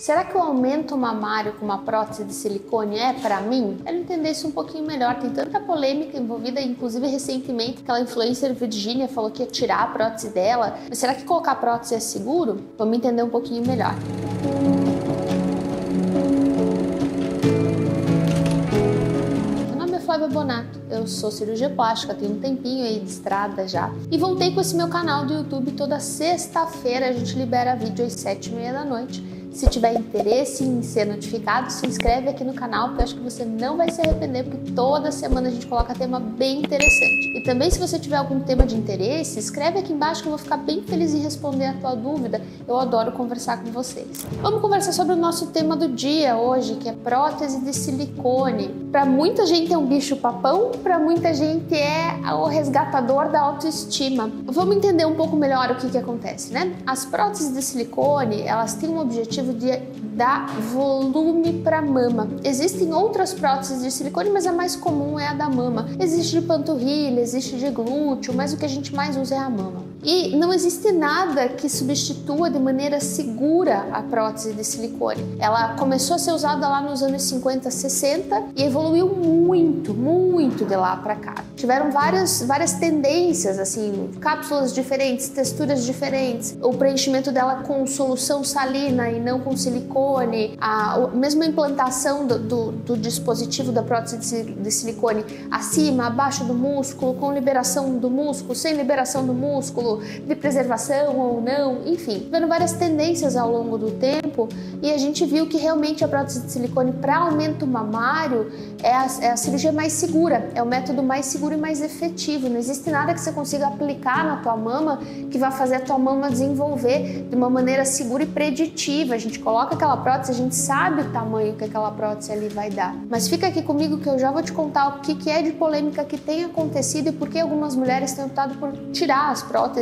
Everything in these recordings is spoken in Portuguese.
Será que o aumento mamário com uma prótese de silicone é para mim? Quero entender isso um pouquinho melhor. Tem tanta polêmica envolvida, inclusive recentemente aquela influencer Virgínia falou que ia tirar a prótese dela. Mas será que colocar prótese é seguro? Vamos entender um pouquinho melhor. Flávia Bonato, eu sou cirurgia plástica, tenho um tempinho aí de estrada já e voltei com esse meu canal do YouTube. Toda sexta-feira a gente libera vídeo às 7h30 da noite. Se tiver interesse em ser notificado, se inscreve aqui no canal, porque eu acho que você não vai se arrepender, porque toda semana a gente coloca tema bem interessante. E também, se você tiver algum tema de interesse, escreve aqui embaixo que eu vou ficar bem feliz em responder a tua dúvida. Eu adoro conversar com vocês. Vamos conversar sobre o nosso tema do dia hoje, que é prótese de silicone. Para muita gente é um bicho papão, para muita gente é o resgatador da autoestima. Vamos entender um pouco melhor o que acontece, né? As próteses de silicone, elas têm um objetivo de dar volume para a mama. Existem outras próteses de silicone, mas a mais comum é a da mama. Existe de panturrilha, existe de glúteo, mas o que a gente mais usa é a mama. E não existe nada que substitua de maneira segura a prótese de silicone. Ela começou a ser usada lá nos anos 50, 60 e evoluiu muito de lá para cá. Tiveram várias tendências, assim, cápsulas diferentes, texturas diferentes, o preenchimento dela com solução salina e não com silicone, a mesma implantação do dispositivo da prótese de silicone acima, abaixo do músculo, com liberação do músculo, sem liberação do músculo, de preservação ou não, enfim, tiveram várias tendências ao longo do tempo e a gente viu que realmente a prótese de silicone para aumento mamário é a cirurgia mais segura, é o método mais seguro e mais efetivo. Não existe nada que você consiga aplicar na tua mama que vai fazer a tua mama desenvolver de uma maneira segura e preditiva. A gente coloca aquela prótese, a gente sabe o tamanho que aquela prótese ali vai dar. Mas fica aqui comigo que eu já vou te contar o que é de polêmica que tem acontecido e por que algumas mulheres têm optado por tirar as próteses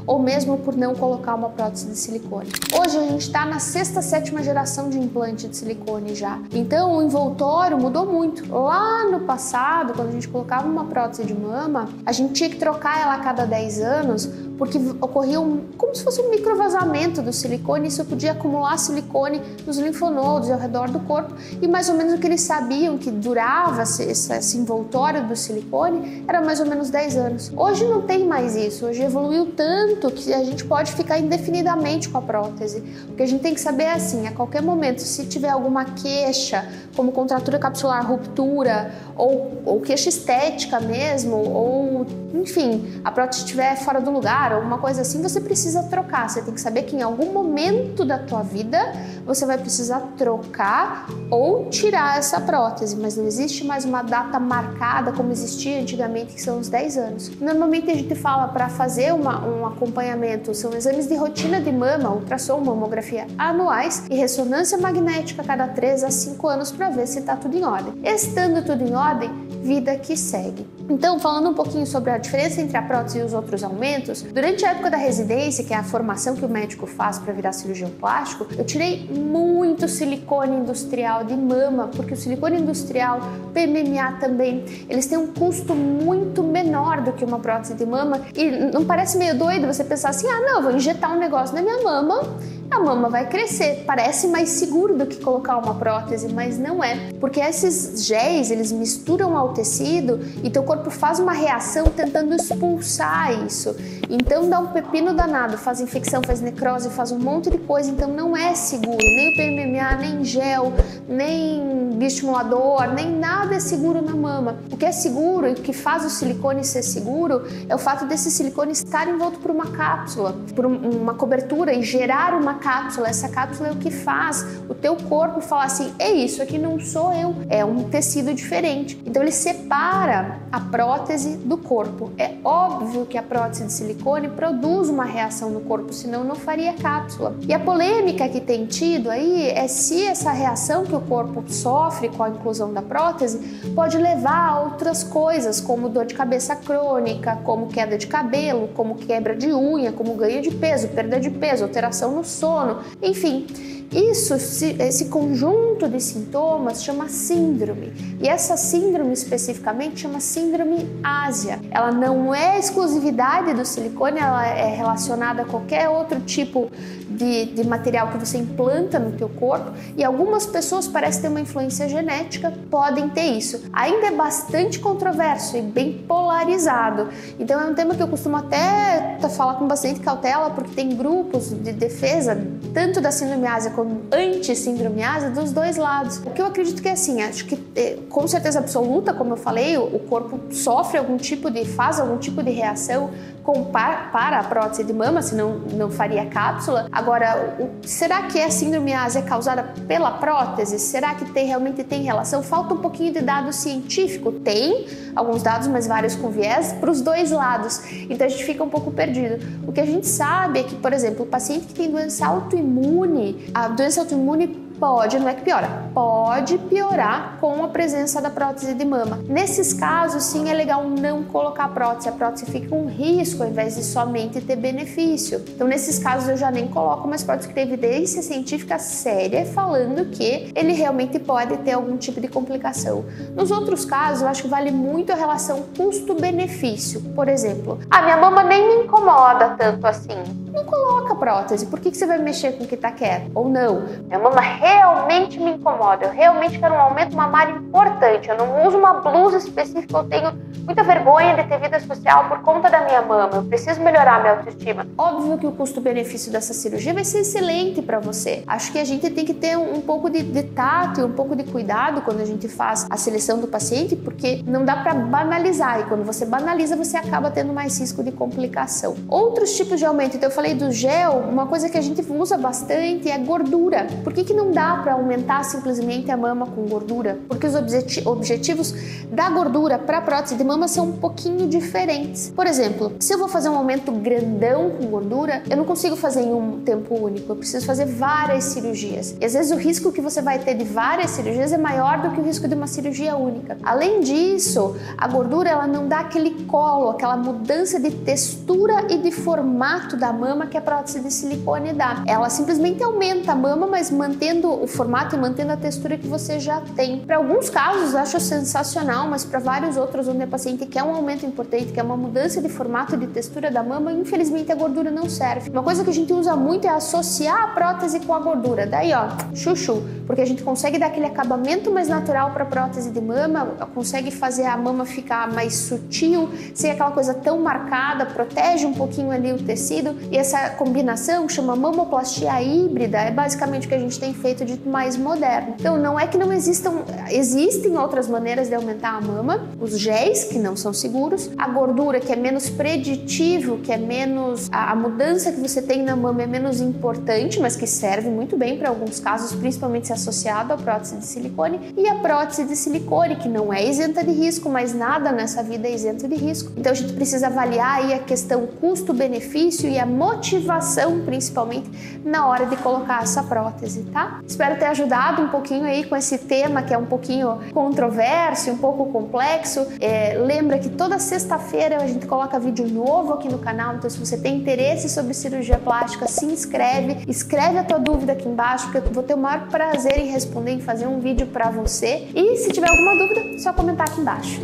ou mesmo por não colocar uma prótese de silicone. Hoje a gente está na 6ª, 7ª geração de implante de silicone já. Então o envoltório mudou muito. Lá no passado, quando a gente colocava uma prótese de mama, a gente tinha que trocar ela a cada 10 anos porque ocorria como se fosse um microvazamento do silicone e isso podia acumular silicone nos linfonodos ao redor do corpo e mais ou menos o que eles sabiam que durava esse envoltório do silicone era mais ou menos 10 anos. Hoje não tem mais isso, hoje evoluiu tanto que a gente pode ficar indefinidamente com a prótese. O que a gente tem que saber é assim, a qualquer momento, se tiver alguma queixa, como contratura capsular, ruptura ou queixa estética mesmo, ou enfim, a prótese estiver fora do lugar, alguma coisa assim, você precisa trocar. Você tem que saber que em algum momento da tua vida você vai precisar trocar ou tirar essa prótese, mas não existe mais uma data marcada como existia antigamente, que são os 10 anos. Normalmente a gente fala para fazer um acompanhamento, são exames de rotina de mama, ultrassom, mamografia anuais e ressonância magnética a cada 3 a 5 anos para ver se está tudo em ordem. Estando tudo em ordem, vida que segue. Então, falando um pouquinho sobre a diferença entre a prótese e os outros aumentos, durante a época da residência, que é a formação que o médico faz para virar cirurgião plástico, eu tirei muito silicone industrial de mama, porque o silicone industrial, PMMA também, eles têm um custo muito menor do que uma prótese de mama e não parece meio doido você pensar assim, ah não, eu vou injetar um negócio na minha mama, a mama vai crescer. Parece mais seguro do que colocar uma prótese, mas não é. Porque esses géis, eles misturam ao tecido e teu corpo faz uma reação tentando expulsar isso. Então dá um pepino danado, faz infecção, faz necrose, faz um monte de coisa. Então não é seguro. Nem o PMMA, nem gel, nem bioestimulador, nem nada é seguro na mama. O que é seguro e o que faz o silicone ser seguro é o fato desse silicone estar envolto por uma cápsula, por uma cobertura e gerar uma cápsula. Essa cápsula é o que faz o teu corpo falar assim, é isso aqui não sou eu, é um tecido diferente. Então ele separa a prótese do corpo. É óbvio que a prótese de silicone produz uma reação no corpo, senão não faria cápsula. E a polêmica que tem tido aí é se essa reação que o corpo sofre com a inclusão da prótese pode levar a outras coisas, como dor de cabeça crônica, como queda de cabelo, como quebra de unha, como ganho de peso, perda de peso, alteração no sono, enfim. Esse conjunto de sintomas chama síndrome, e essa síndrome especificamente chama síndrome ásia. Ela não é exclusividade do silicone, ela é relacionada a qualquer outro tipo de material que você implanta no teu corpo, e algumas pessoas parecem ter uma influência genética, podem ter isso. Ainda é bastante controverso e bem polarizado, então é um tema que eu costumo até falar com bastante cautela, porque tem grupos de defesa tanto da síndrome ásia como anti-síndrome ásia dos dois lados. O que eu acredito que é assim, acho que com certeza absoluta, como eu falei, o corpo sofre faz algum tipo de reação para a prótese de mama, senão não faria cápsula. Agora, será que a síndrome ásia é causada pela prótese? Será que realmente tem relação? Falta um pouquinho de dado científico. Tem alguns dados, mas vários com viés para os dois lados. Então a gente fica um pouco perdido. O que a gente sabe é que, por exemplo, o paciente que tem doença autoimune, a doença autoimune não é que piora, pode piorar com a presença da prótese de mama. Nesses casos, sim, é legal não colocar a prótese fica um risco ao invés de somente ter benefício. Então, nesses casos, eu já nem coloco, mas prótese que tem evidência científica séria falando que ele realmente pode ter algum tipo de complicação. Nos outros casos, eu acho que vale muito a relação custo-benefício. Por exemplo, minha mama nem me incomoda tanto assim. Não coloca prótese, por que você vai mexer com o que tá quieto? Ou não, minha mama realmente me incomoda, eu realmente quero um aumento mamário importante, eu não uso uma blusa específica, eu tenho muita vergonha de ter vida social por conta da minha mama, eu preciso melhorar a minha autoestima. Óbvio que o custo-benefício dessa cirurgia vai ser excelente para você. Acho que a gente tem que ter um pouco de tato e um pouco de cuidado quando a gente faz a seleção do paciente, porque não dá para banalizar, e quando você banaliza, você acaba tendo mais risco de complicação. Outros tipos de aumento, então eu falei do gel, uma coisa que a gente usa bastante é gordura. Por que não dá para aumentar simplesmente a mama com gordura? Porque os objetivos da gordura para a prótese de mama são um pouquinho diferentes. Por exemplo, se eu vou fazer um aumento grandão com gordura, eu não consigo fazer em um tempo único, eu preciso fazer várias cirurgias. E às vezes o risco que você vai ter de várias cirurgias é maior do que o risco de uma cirurgia única. Além disso, a gordura ela não dá aquele colo, aquela mudança de textura e de formato da mama que a prótese de silicone dá. Ela simplesmente aumenta a mama, mas mantendo o formato e mantendo a textura que você já tem. Para alguns casos acho sensacional, mas para vários outros onde a paciente quer um aumento importante, quer uma mudança de formato e de textura da mama, infelizmente a gordura não serve. Uma coisa que a gente usa muito é associar a prótese com a gordura. Daí chuchu, porque a gente consegue dar aquele acabamento mais natural para a prótese de mama, consegue fazer a mama ficar mais sutil, sem aquela coisa tão marcada, protege um pouquinho ali o tecido, e essa combinação chama mamoplastia híbrida, é basicamente o que a gente tem feito de mais moderno. Então não é que não existem outras maneiras de aumentar a mama, os géis que não são seguros, a gordura que é menos preditivo, que é menos, a mudança que você tem na mama é menos importante, mas que serve muito bem para alguns casos, principalmente se associado à prótese de silicone, e a prótese de silicone que não é isenta de risco, mas nada nessa vida é isento de risco. Então a gente precisa avaliar aí a questão custo-benefício e a motivação, principalmente na hora de colocar essa prótese, tá? Espero ter ajudado um pouquinho aí com esse tema que é um pouquinho controverso, um pouco complexo. Lembra que toda sexta-feira a gente coloca vídeo novo aqui no canal, então se você tem interesse sobre cirurgia plástica, se inscreve, escreve a tua dúvida aqui embaixo, que eu vou ter o maior prazer em responder, em fazer um vídeo para você. E se tiver alguma dúvida, é só comentar aqui embaixo.